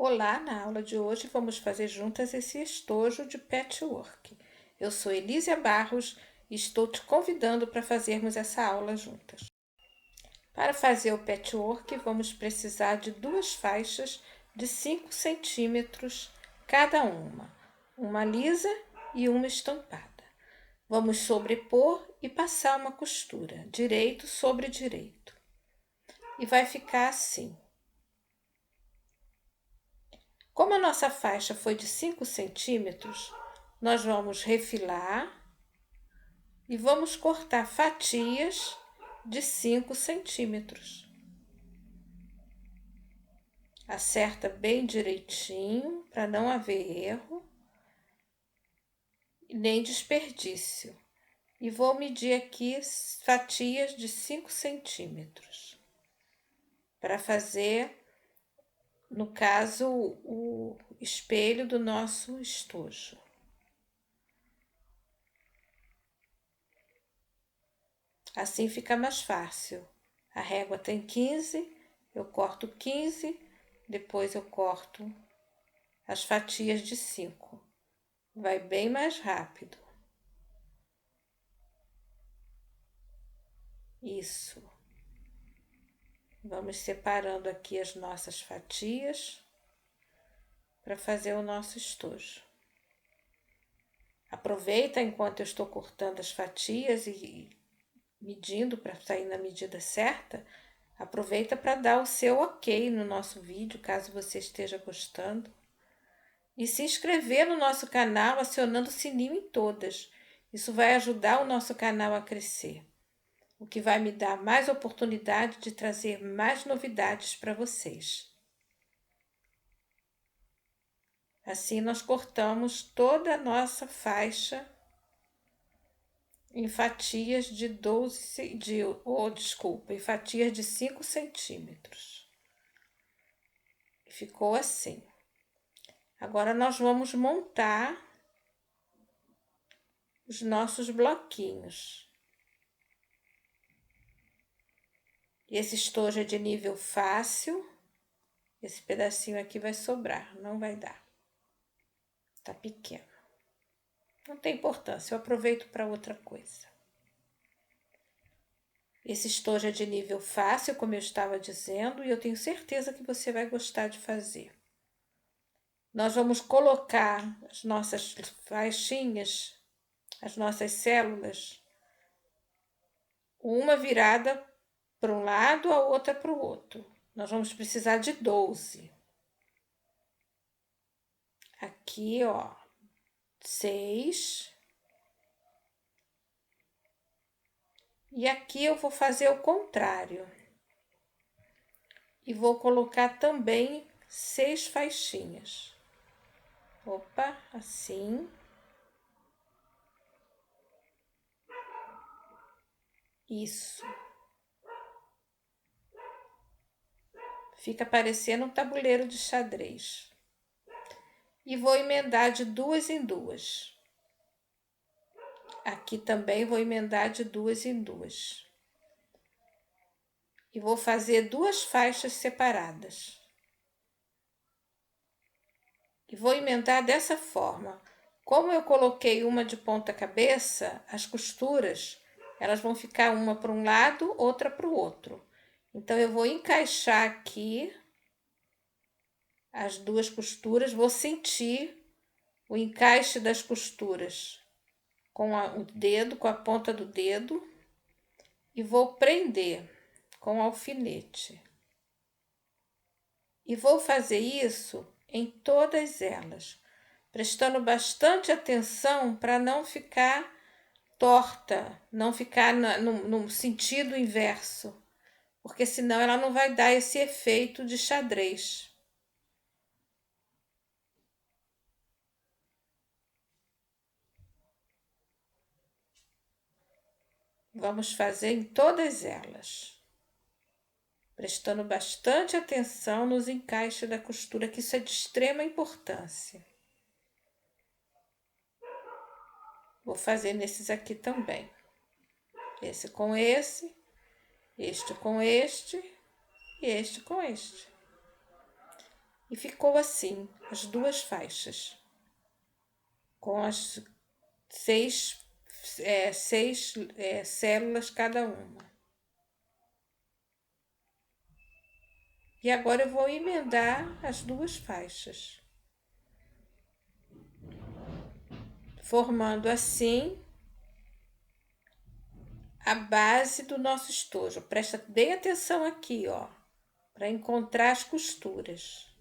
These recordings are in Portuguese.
Olá, na aula de hoje vamos fazer juntas esse estojo de patchwork. Eu sou Elísia Barros e estou te convidando para fazermos essa aula juntas. Para fazer o patchwork, vamos precisar de duas faixas de 5 centímetros cada uma lisa e uma estampada. Vamos sobrepor e passar uma costura, direito sobre direito. E vai ficar assim. Como a nossa faixa foi de 5 centímetros, nós vamos refilar e vamos cortar fatias de 5 centímetros. Acerta bem direitinho para não haver erro nem desperdício. E vou medir aqui fatias de 5 centímetros para fazer, no caso, o espelho do nosso estojo. Assim fica mais fácil. A régua tem 15, eu corto 15, depois eu corto as fatias de 5. Vai bem mais rápido. Isso. Vamos separando aqui as nossas fatias para fazer o nosso estojo. Aproveita enquanto eu estou cortando as fatias e medindo para sair na medida certa. Aproveita para dar o seu ok no nosso vídeo, caso você esteja gostando. E se inscrever no nosso canal acionando o sininho em todas. Isso vai ajudar o nosso canal a crescer, o que vai me dar mais oportunidade de trazer mais novidades para vocês. Assim nós cortamos toda a nossa faixa em fatias de em fatias de 5 centímetros. Ficou assim. Agora nós vamos montar os nossos bloquinhos. Esse estojo é de nível fácil. Esse pedacinho aqui vai sobrar, não vai dar. Tá pequeno. Não tem importância, eu aproveito para outra coisa. Esse estojo é de nível fácil, como eu estava dizendo, e eu tenho certeza que você vai gostar de fazer. Nós vamos colocar as nossas faixinhas, as nossas células, uma virada para um lado, a outra para o outro. Nós vamos precisar de 12. Aqui, ó, 6. E aqui eu vou fazer o contrário. E vou colocar também 6 faixinhas. Opa, assim. Isso. Fica parecendo um tabuleiro de xadrez. E vou emendar de 2 em 2. Aqui também vou emendar de 2 em 2. E vou fazer 2 faixas separadas. E vou emendar dessa forma. Como eu coloquei uma de ponta cabeça, as costuras, elas vão ficar uma para um lado, outra para o outro. Então, eu vou encaixar aqui as duas costuras, vou sentir o encaixe das costuras com o dedo, com a ponta do dedo, e vou prender com alfinete. E vou fazer isso em todas elas, prestando bastante atenção para não ficar torta, não ficar no sentido inverso, porque senão ela não vai dar esse efeito de xadrez. Vamos fazer em todas elas, prestando bastante atenção nos encaixes da costura, que isso é de extrema importância. Vou fazer nesses aqui também. Esse com esse, este com este e este com este. E ficou assim, as duas faixas, com as seis células cada uma. E agora eu vou emendar as duas faixas, formando assim a base do nosso estojo. Presta bem atenção aqui, ó, para encontrar as costuras.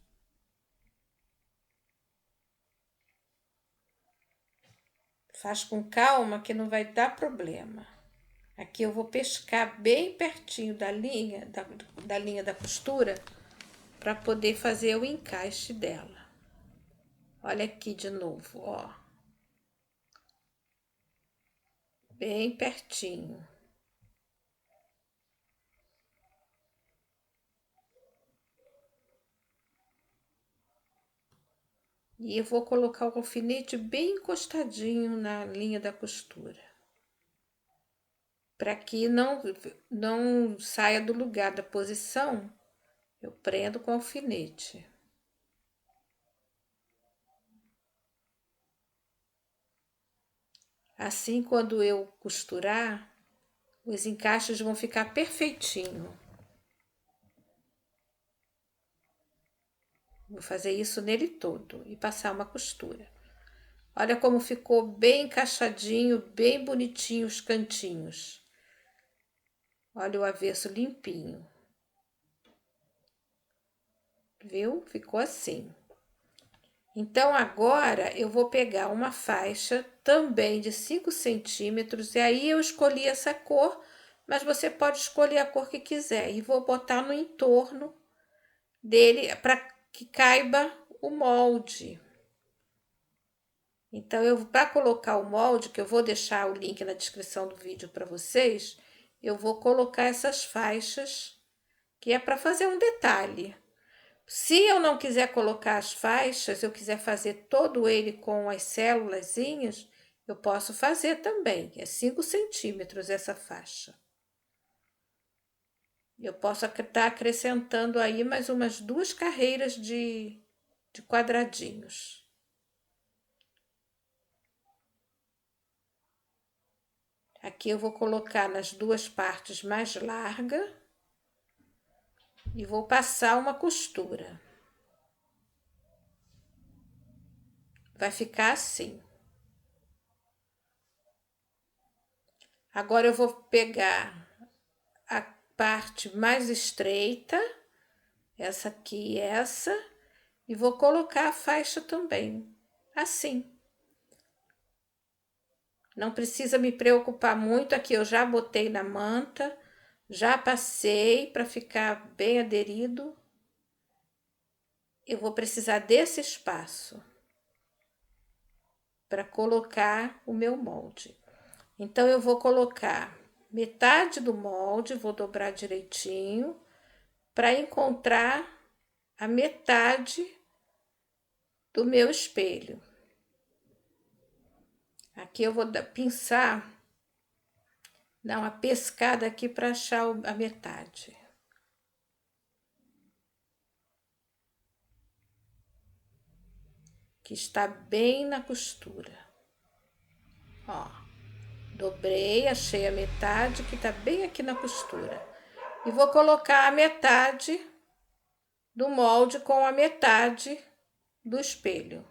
Faz com calma que não vai dar problema. Aqui eu vou pescar bem pertinho da linha da costura para poder fazer o encaixe dela. Olha aqui de novo, ó. Bem pertinho. E eu vou colocar o alfinete bem encostadinho na linha da costura, para que não saia do lugar da posição. Eu prendo com o alfinete. Assim, quando eu costurar, os encaixes vão ficar perfeitinho. Vou fazer isso nele todo e passar uma costura. Olha como ficou bem encaixadinho, bem bonitinho os cantinhos. Olha o avesso limpinho. Viu? Ficou assim. Então, agora eu vou pegar uma faixa também de 5 centímetros, e aí eu escolhi essa cor, mas você pode escolher a cor que quiser. E vou botar no entorno dele para que caiba o molde. Então, para colocar o molde, que eu vou deixar o link na descrição do vídeo para vocês, eu vou colocar essas faixas, que é para fazer um detalhe. Se eu não quiser colocar as faixas, eu quiser fazer todo ele com as célulazinhas, eu posso fazer também. É 5 centímetros essa faixa. Eu posso estar acrescentando aí mais umas 2 carreiras de quadradinhos. Aqui eu vou colocar nas 2 partes mais largas e vou passar uma costura. Vai ficar assim. Agora eu vou pegar a parte mais estreita, essa aqui e essa, e vou colocar a faixa também, assim. Não precisa me preocupar muito, aqui eu já botei na manta, já passei para ficar bem aderido. Eu vou precisar desse espaço para colocar o meu molde. Então, eu vou colocar metade do molde, vou dobrar direitinho, para encontrar a metade do meu espelho. Aqui eu vou pinçar, dar uma pescada aqui para achar a metade. Que está bem na costura. Ó, dobrei, achei a metade que tá bem aqui na costura. E vou colocar a metade do molde com a metade do espelho.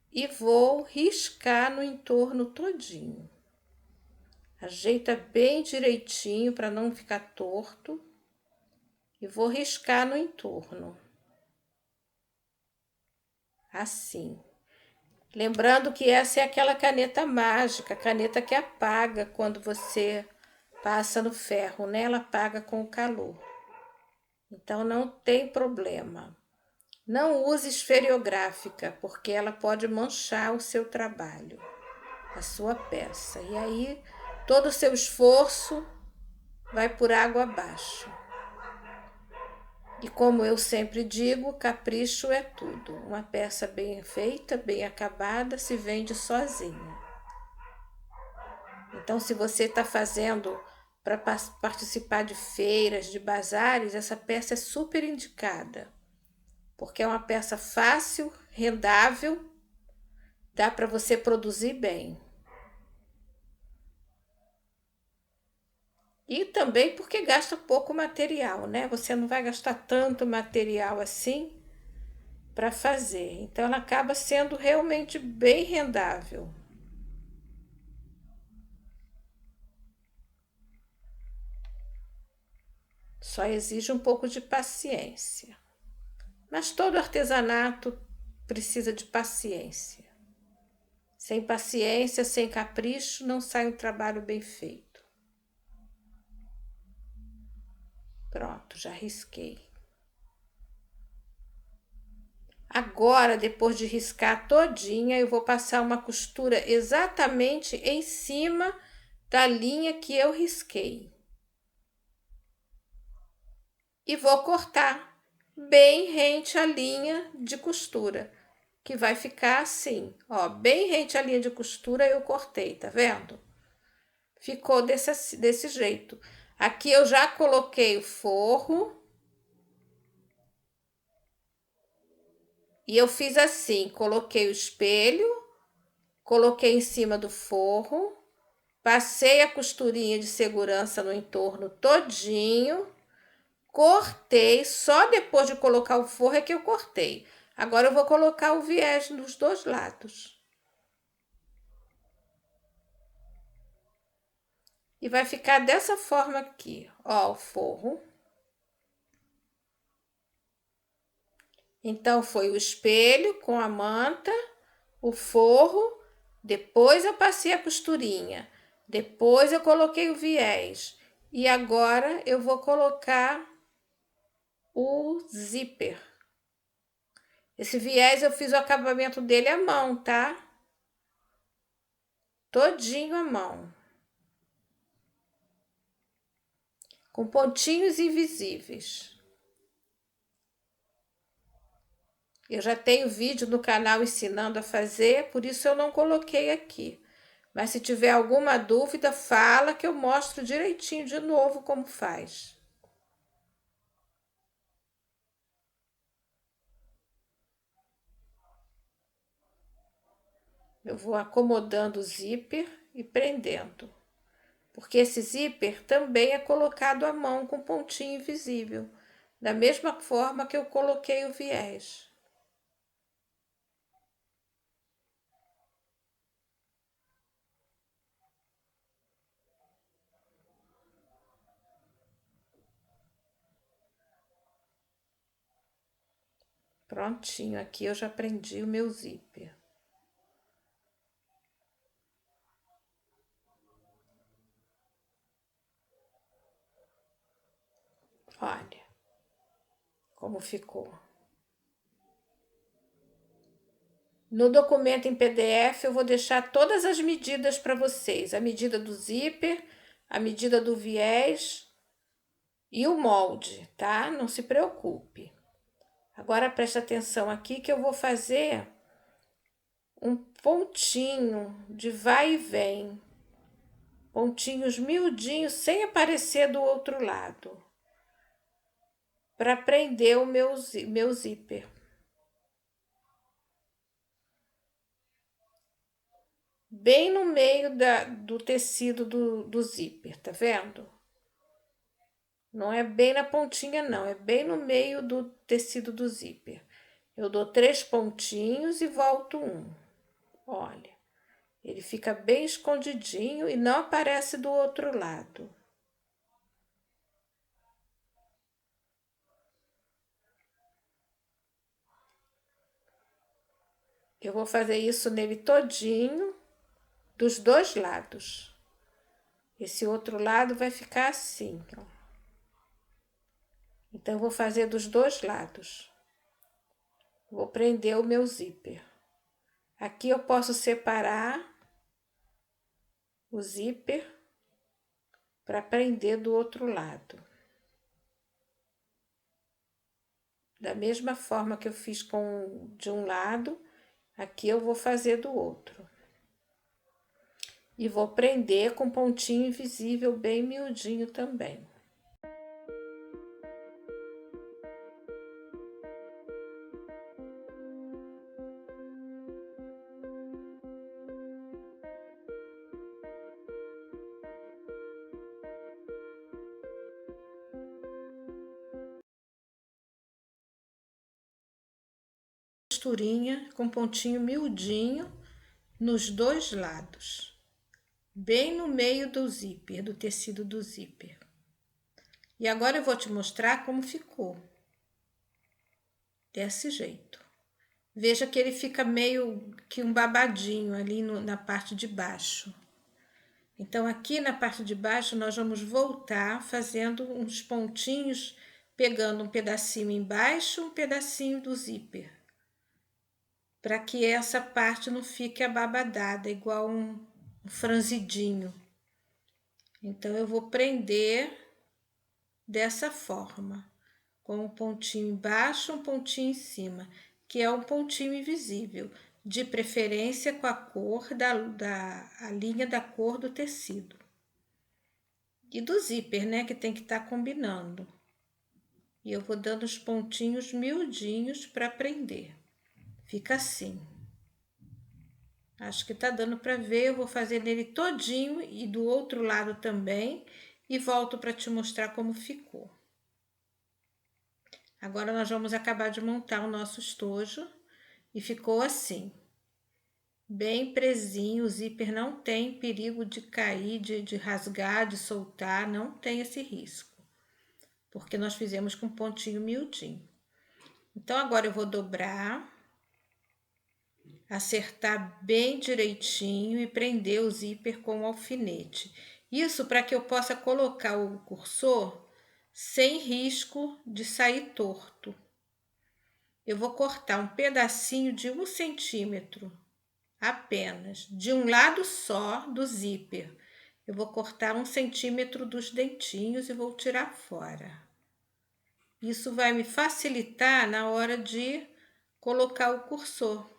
E vou riscar no entorno todinho. Ajeita bem direitinho para não ficar torto. E vou riscar no entorno. Assim. Lembrando que essa é aquela caneta mágica, caneta que apaga quando você passa no ferro, né? Ela apaga com o calor. Então, não tem problema. Não use esferográfica, porque ela pode manchar o seu trabalho, a sua peça. E aí, todo o seu esforço vai por água abaixo. E como eu sempre digo, capricho é tudo. Uma peça bem feita, bem acabada, se vende sozinha. Então, se você está fazendo para participar de feiras, de bazares, essa peça é super indicada, porque é uma peça fácil, rendável, dá para você produzir bem. E também porque gasta pouco material, né? Você não vai gastar tanto material assim para fazer. Então ela acaba sendo realmente bem rendável. Só exige um pouco de paciência. Mas todo artesanato precisa de paciência. Sem paciência, sem capricho, não sai um trabalho bem feito. Pronto, já risquei. Agora, depois de riscar todinha, eu vou passar uma costura exatamente em cima da linha que eu risquei. E vou cortar bem rente à linha de costura, que vai ficar assim, ó, bem rente à linha de costura eu cortei, tá vendo? Ficou desse jeito. Aqui eu já coloquei o forro. E eu fiz assim, coloquei o espelho, coloquei em cima do forro, passei a costurinha de segurança no entorno todinho, cortei, só depois de colocar o forro é que eu cortei. Agora eu vou colocar o viés nos dois lados. E vai ficar dessa forma aqui, ó, o forro. Então foi o espelho com a manta, o forro, depois eu passei a costurinha, depois eu coloquei o viés e agora eu vou colocar o zíper. Esse viés eu fiz o acabamento dele à mão, tá? Todinho à mão. Com pontinhos invisíveis. Eu já tenho vídeo no canal ensinando a fazer, por isso eu não coloquei aqui. Mas se tiver alguma dúvida, fala que eu mostro direitinho de novo como faz. Eu vou acomodando o zíper e prendendo. Porque esse zíper também é colocado à mão com pontinho invisível, da mesma forma que eu coloquei o viés. Prontinho, aqui eu já prendi o meu zíper. Olha como ficou. No documento em PDF eu vou deixar todas as medidas para vocês. A medida do zíper, a medida do viés e o molde, tá? Não se preocupe. Agora preste atenção aqui que eu vou fazer um pontinho de vai e vem. Pontinhos miudinhos sem aparecer do outro lado. Para prender o meu zíper. Bem no meio do tecido do zíper, tá vendo? Não é bem na pontinha, não, é bem no meio do tecido do zíper. Eu dou 3 pontinhos e volto um. Olha, ele fica bem escondidinho e não aparece do outro lado. Eu vou fazer isso nele todinho, dos dois lados. Esse outro lado vai ficar assim, ó. Então, eu vou fazer dos dois lados. Vou prender o meu zíper. Aqui eu posso separar o zíper para prender do outro lado. Da mesma forma que eu fiz com de um lado, aqui eu vou fazer do outro. E vou prender com pontinho invisível bem miudinho também. Costurinha com pontinho miudinho nos dois lados, bem no meio do zíper, do tecido do zíper. E agora eu vou te mostrar como ficou. Desse jeito. Veja que ele fica meio que um babadinho ali na parte de baixo. Então, aqui na parte de baixo, nós vamos voltar fazendo uns pontinhos, pegando um pedacinho embaixo, um pedacinho do zíper, para que essa parte não fique ababadada, igual um franzidinho. Então, eu vou prender dessa forma, com um pontinho embaixo, um pontinho em cima, que é um pontinho invisível, de preferência com a cor a linha da cor do tecido. E do zíper, né, que tem que estar combinando. E eu vou dando os pontinhos miudinhos para prender. Fica assim. Acho que tá dando para ver, eu vou fazer nele todinho e do outro lado também, e volto para te mostrar como ficou. Agora nós vamos acabar de montar o nosso estojo e ficou assim, bem presinho, o zíper não tem perigo de cair, de rasgar, de soltar, não tem esse risco, porque nós fizemos com pontinho miudinho. Então agora eu vou dobrar, acertar bem direitinho e prender o zíper com o alfinete. Isso para que eu possa colocar o cursor sem risco de sair torto. Eu vou cortar um pedacinho de 1 centímetro apenas, de um lado só do zíper. Eu vou cortar 1 centímetro dos dentinhos e vou tirar fora. Isso vai me facilitar na hora de colocar o cursor.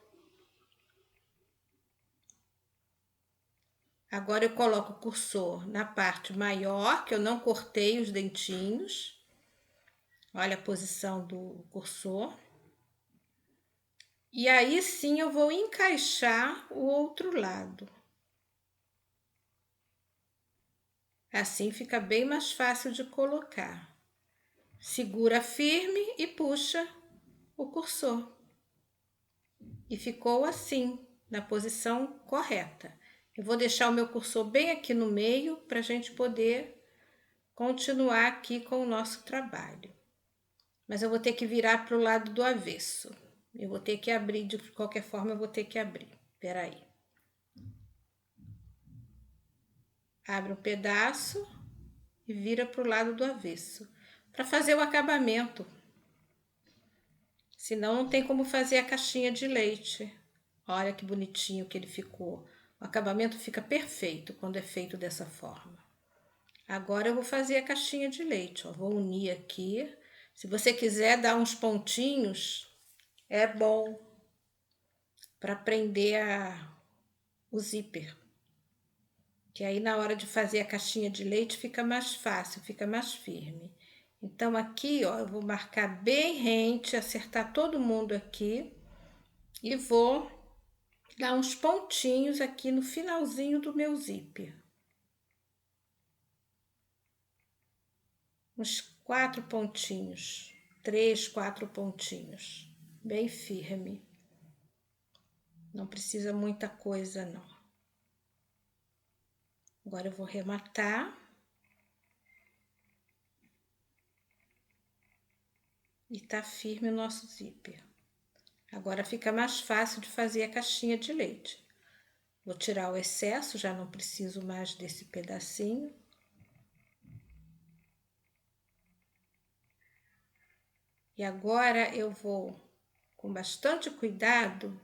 Agora eu coloco o cursor na parte maior, que eu não cortei os dentinhos. Olha a posição do cursor. E aí sim eu vou encaixar o outro lado. Assim fica bem mais fácil de colocar. Segura firme e puxa o cursor. E ficou assim, na posição correta. Eu vou deixar o meu cursor bem aqui no meio para a gente poder continuar aqui com o nosso trabalho. Mas eu vou ter que virar para o lado do avesso. Eu vou ter que abrir, de qualquer forma eu vou ter que abrir. Espera aí. Abre um pedaço e vira para o lado do avesso, para fazer o acabamento. Senão não tem como fazer a caixinha de leite. Olha que bonitinho que ele ficou. O acabamento fica perfeito quando é feito dessa forma. Agora eu vou fazer a caixinha de leite, ó. Vou unir aqui. Se você quiser dar uns pontinhos, é bom para prender o zíper. Que aí na hora de fazer a caixinha de leite fica mais fácil, fica mais firme. Então aqui, ó, eu vou marcar bem rente, acertar todo mundo aqui e vou dar uns pontinhos aqui no finalzinho do meu zíper. Uns 4 pontinhos, 3, 4 pontinhos, bem firme. Não precisa muita coisa, não. Agora eu vou rematar. E tá firme o nosso zíper. Agora fica mais fácil de fazer a caixinha de leite. Vou tirar o excesso, já não preciso mais desse pedacinho. E agora eu vou, com bastante cuidado,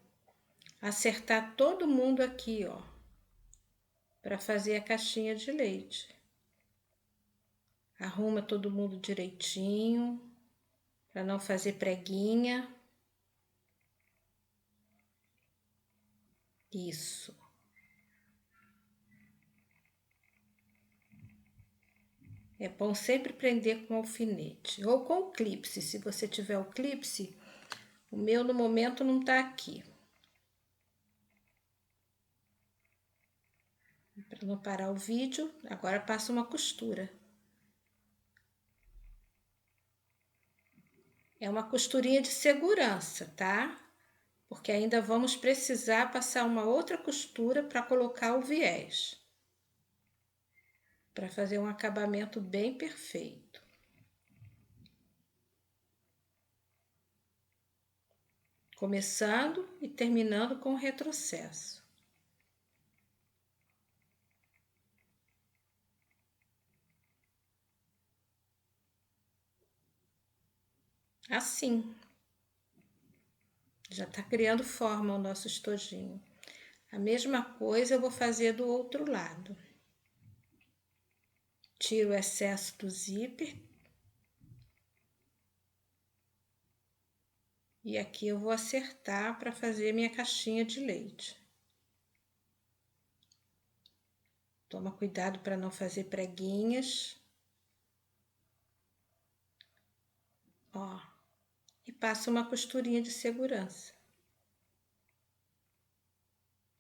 acertar todo mundo aqui, ó, para fazer a caixinha de leite. Arruma todo mundo direitinho, para não fazer preguinha. Isso. É bom sempre prender com alfinete ou com clipe, se você tiver o clipe. O meu no momento não tá aqui. Para não parar o vídeo, agora passo uma costura. É uma costurinha de segurança, tá? Porque ainda vamos precisar passar uma outra costura para colocar o viés. Para fazer um acabamento bem perfeito. Começando e terminando com o retrocesso. Assim. Já tá criando forma o nosso estojinho. A mesma coisa eu vou fazer do outro lado. Tiro o excesso do zíper. E aqui eu vou acertar para fazer minha caixinha de leite. Toma cuidado para não fazer preguinhas. Ó. E passa uma costurinha de segurança.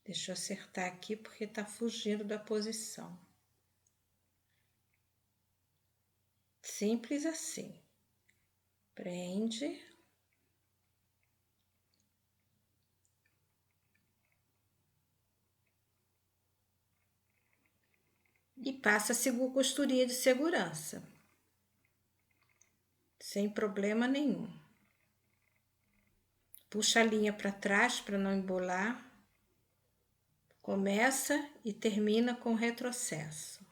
Deixa eu acertar aqui porque tá fugindo da posição. Simples assim. Prende. E passa a costurinha de segurança. Sem problema nenhum. Puxa a linha para trás para não embolar. Começa e termina com retrocesso.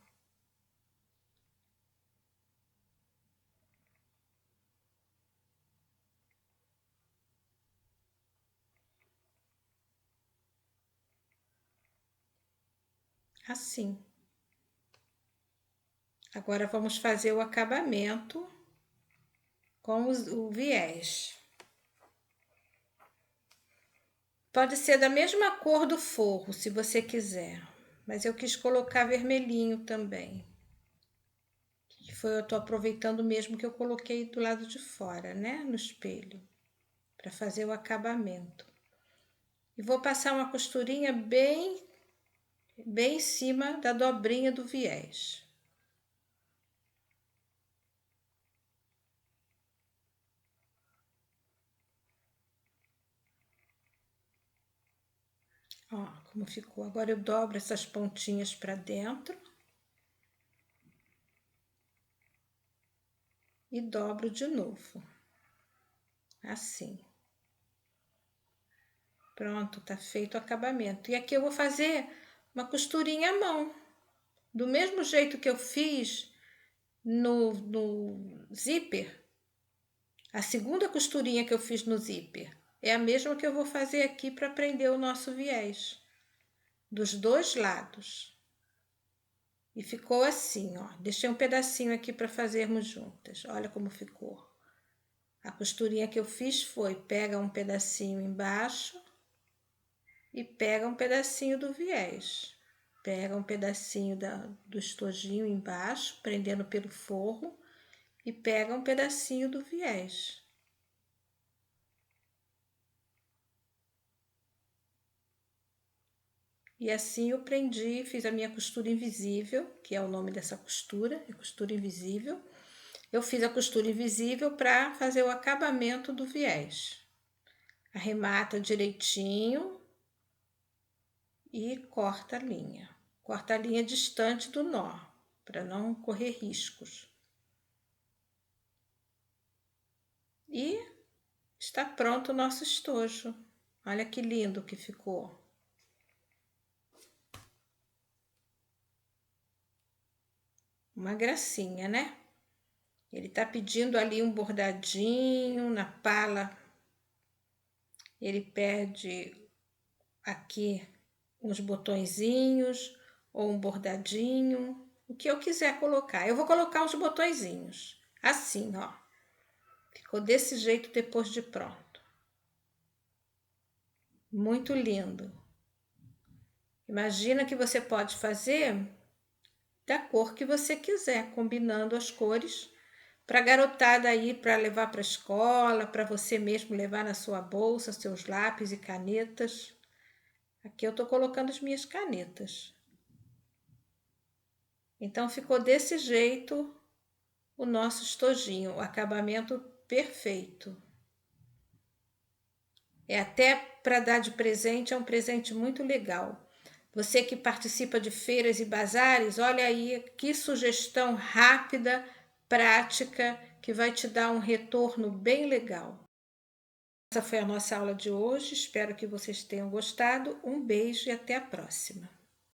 Assim. Agora vamos fazer o acabamento com o viés. Pode ser da mesma cor do forro, se você quiser, mas eu quis colocar vermelhinho também. Que foi, eu tô aproveitando mesmo que eu coloquei do lado de fora, né, no espelho, para fazer o acabamento. E vou passar uma costurinha bem em cima da dobrinha do viés. Ó, como ficou. Agora eu dobro essas pontinhas para dentro. E dobro de novo. Assim. Pronto, tá feito o acabamento. E aqui eu vou fazer uma costurinha à mão. Do mesmo jeito que eu fiz no zíper. A segunda costurinha que eu fiz no zíper é a mesma que eu vou fazer aqui para prender o nosso viés. Dos dois lados. E ficou assim, ó. Deixei um pedacinho aqui para fazermos juntas. Olha como ficou. A costurinha que eu fiz foi, pega um pedacinho embaixo e pega um pedacinho do viés. Pega um pedacinho do estojinho embaixo, prendendo pelo forro, e pega um pedacinho do viés. E assim eu prendi, fiz a minha costura invisível, que é o nome dessa costura, é costura invisível. Eu fiz a costura invisível para fazer o acabamento do viés. Arremata direitinho e corta a linha. Corta a linha distante do nó, para não correr riscos. E está pronto o nosso estojo. Olha que lindo que ficou. Uma gracinha, né? Ele tá pedindo ali um bordadinho na pala. Ele pede aqui uns botõezinhos ou um bordadinho, o que eu quiser colocar. Eu vou colocar uns botõezinhos, assim, ó. Ficou desse jeito depois de pronto. Muito lindo. Imagina que você pode fazer da cor que você quiser, combinando as cores para a garotada aí para levar para a escola, para você mesmo levar na sua bolsa, seus lápis e canetas. Aqui eu estou colocando as minhas canetas. Então ficou desse jeito o nosso estojinho, o acabamento perfeito. É até para dar de presente, é um presente muito legal. Você que participa de feiras e bazares, olha aí que sugestão rápida, prática, que vai te dar um retorno bem legal. Essa foi a nossa aula de hoje, espero que vocês tenham gostado. Um beijo e até a próxima.